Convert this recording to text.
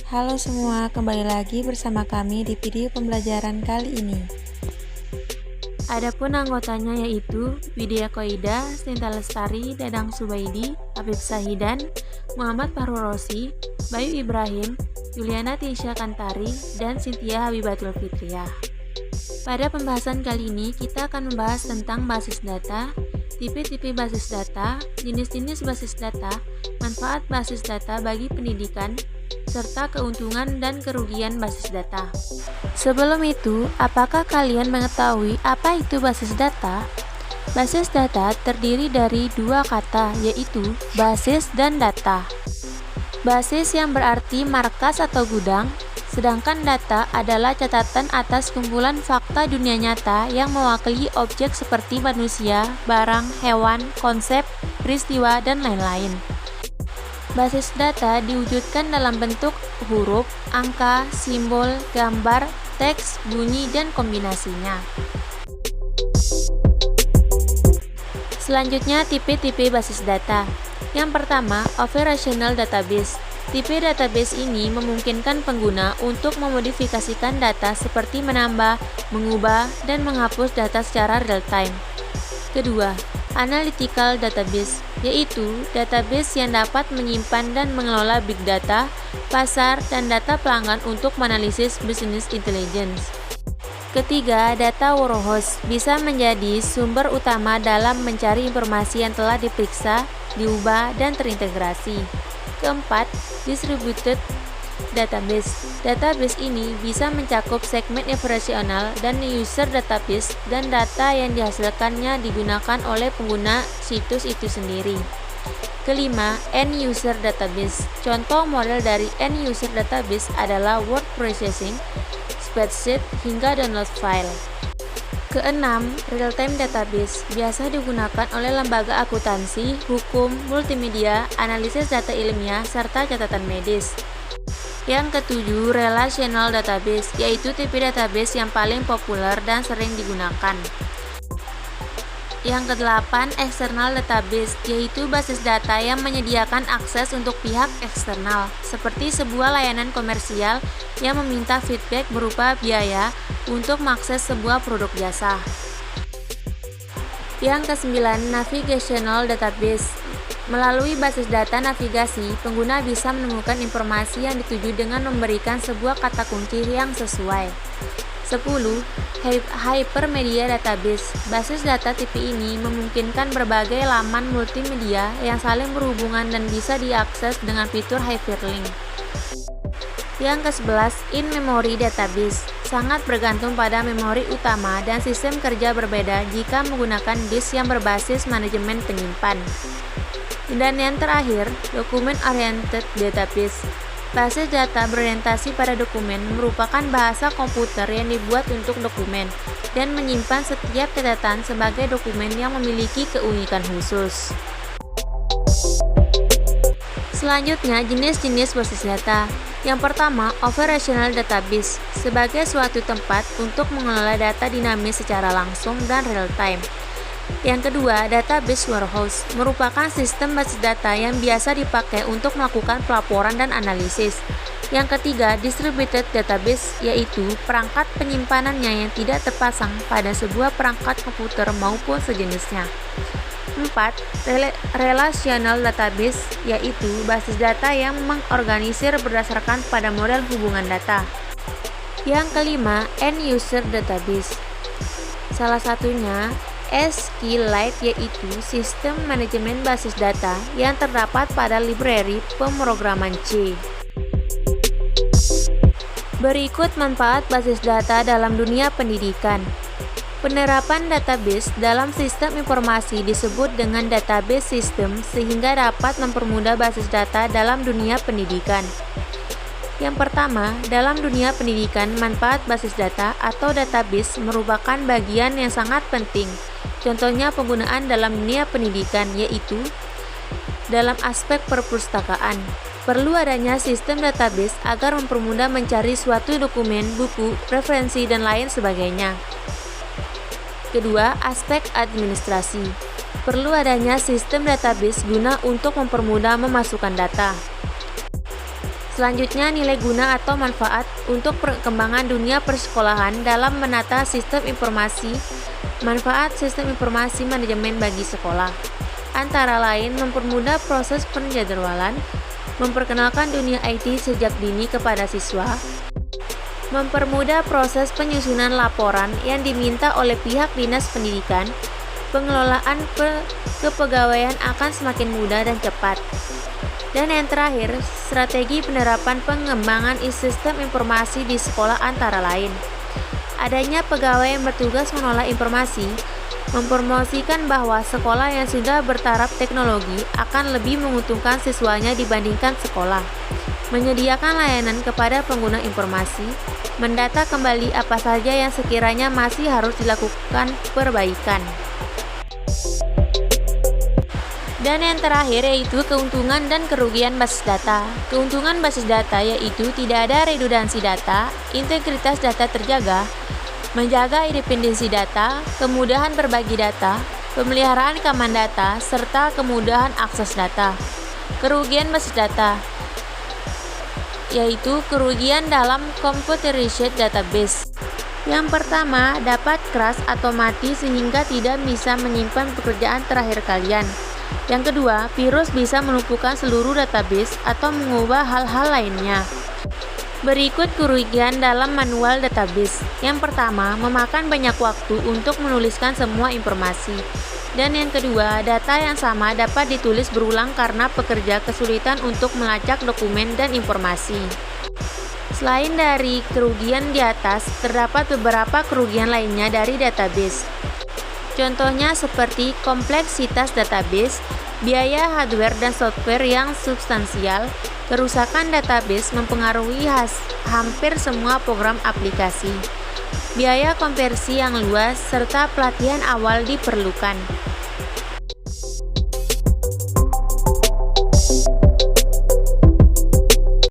Halo semua, kembali lagi bersama kami di video pembelajaran kali ini. Adapun anggotanya yaitu Widya Koida, Sinta Lestari, Dadang Subaidi, Habib Sahidan, Muhammad Fahru Rosi, Bayu Ibrahim, Yuliana Tisha Kantari, dan Cynthia Habibatul Fitriah. Pada pembahasan kali ini kita akan membahas tentang basis data, tipe-tipe basis data, jenis-jenis basis data, manfaat basis data bagi pendidikan, serta keuntungan dan kerugian basis data. Sebelum itu, apakah kalian mengetahui apa itu basis data? Basis data terdiri dari dua kata, yaitu basis dan data. Basis yang berarti markas atau gudang, sedangkan data adalah catatan atas kumpulan fakta dunia nyata yang mewakili objek seperti manusia, barang, hewan, konsep, peristiwa, dan lain-lain. Basis data diwujudkan dalam bentuk huruf, angka, simbol, gambar, teks, bunyi, dan kombinasinya. Selanjutnya, tipe-tipe basis data. Yang pertama, operational database. Tipe database ini memungkinkan pengguna untuk memodifikasikan data seperti menambah, mengubah, dan menghapus data secara real-time. Kedua, analytical database, yaitu database yang dapat menyimpan dan mengelola big data, pasar, dan data pelanggan untuk menganalisis business intelligence. Ketiga, data warehouse bisa menjadi sumber utama dalam mencari informasi yang telah diperiksa, diubah, dan terintegrasi. Keempat, distributed database. Database ini bisa mencakup segmen operasional dan user database, dan data yang dihasilkannya digunakan oleh pengguna situs itu sendiri. Kelima, end user database. Contoh model dari end user database adalah word processing, spreadsheet, hingga download file. Keenam, real-time database biasa digunakan oleh lembaga akuntansi, hukum, multimedia, analisis data ilmiah, serta catatan medis. Yang ketujuh, relational database, yaitu tipe database yang paling populer dan sering digunakan. Yang kedelapan, external database, yaitu basis data yang menyediakan akses untuk pihak eksternal, seperti sebuah layanan komersial yang meminta feedback berupa biaya untuk mengakses sebuah produk jasa. Yang kesembilan, navigational database. Melalui basis data navigasi, pengguna bisa menemukan informasi yang dituju dengan memberikan sebuah kata kunci yang sesuai. 10. Hypermedia database. Basis data tipe ini memungkinkan berbagai laman multimedia yang saling berhubungan dan bisa diakses dengan fitur hyperlink. Yang ke-11, in-memory database. Sangat bergantung pada memori utama dan sistem kerja berbeda jika menggunakan disk yang berbasis manajemen penyimpan. Dan yang terakhir, document-oriented database. Basis data berorientasi pada dokumen merupakan bahasa komputer yang dibuat untuk dokumen dan menyimpan setiap catatan sebagai dokumen yang memiliki keunikan khusus. Selanjutnya, jenis-jenis basis data. Yang pertama, operational database, sebagai suatu tempat untuk mengelola data dinamis secara langsung dan real-time. Yang kedua, database warehouse, merupakan sistem basis data yang biasa dipakai untuk melakukan pelaporan dan analisis. Yang ketiga, distributed database, yaitu perangkat penyimpanannya yang tidak terpasang pada sebuah perangkat komputer maupun sejenisnya. 4. Relational database, yaitu basis data yang mengorganisir berdasarkan pada model hubungan data. Yang kelima, end user database. Salah satunya SQLite, yaitu sistem manajemen basis data yang terdapat pada library pemrograman C. Berikut manfaat basis data dalam dunia pendidikan. Penerapan database dalam sistem informasi disebut dengan database system sehingga dapat mempermudah basis data dalam dunia pendidikan. Yang pertama, dalam dunia pendidikan, manfaat basis data atau database merupakan bagian yang sangat penting. Contohnya penggunaan dalam dunia pendidikan, yaitu dalam aspek perpustakaan. Perlu adanya sistem database agar mempermudah mencari suatu dokumen, buku, referensi, dan lain sebagainya. Kedua, aspek administrasi. Perlu adanya sistem database guna untuk mempermudah memasukkan data. Selanjutnya, nilai guna atau manfaat untuk perkembangan dunia persekolahan dalam menata sistem informasi. Manfaat sistem informasi manajemen bagi sekolah antara lain mempermudah proses penjadwalan, memperkenalkan dunia IT sejak dini kepada siswa, mempermudah proses penyusunan laporan yang diminta oleh pihak dinas pendidikan, pengelolaan kepegawaian akan semakin mudah dan cepat. Dan yang terakhir, strategi penerapan pengembangan sistem informasi di sekolah antara lain adanya pegawai yang bertugas mengolah informasi, mempromosikan bahwa sekolah yang sudah bertaraf teknologi akan lebih menguntungkan siswanya dibandingkan sekolah, menyediakan layanan kepada pengguna informasi, mendata kembali apa saja yang sekiranya masih harus dilakukan perbaikan. Dan yang terakhir yaitu keuntungan dan kerugian basis data. Keuntungan basis data yaitu tidak ada redundansi data, integritas data terjaga, menjaga independensi data, kemudahan berbagi data, pemeliharaan keamanan data, serta kemudahan akses data. Kerugian basis data yaitu kerugian dalam computerized database. Yang pertama, dapat crash atau mati sehingga tidak bisa menyimpan pekerjaan terakhir kalian. Yang kedua, virus bisa melumpuhkan seluruh database atau mengubah hal-hal lainnya. Berikut kerugian dalam manual database. Yang pertama, memakan banyak waktu untuk menuliskan semua informasi. Dan yang kedua, data yang sama dapat ditulis berulang karena pekerja kesulitan untuk melacak dokumen dan informasi. Selain dari kerugian di atas, terdapat beberapa kerugian lainnya dari database. Contohnya seperti kompleksitas database, biaya hardware dan software yang substansial. Kerusakan database mempengaruhi hampir semua program aplikasi. Biaya konversi yang luas serta pelatihan awal diperlukan.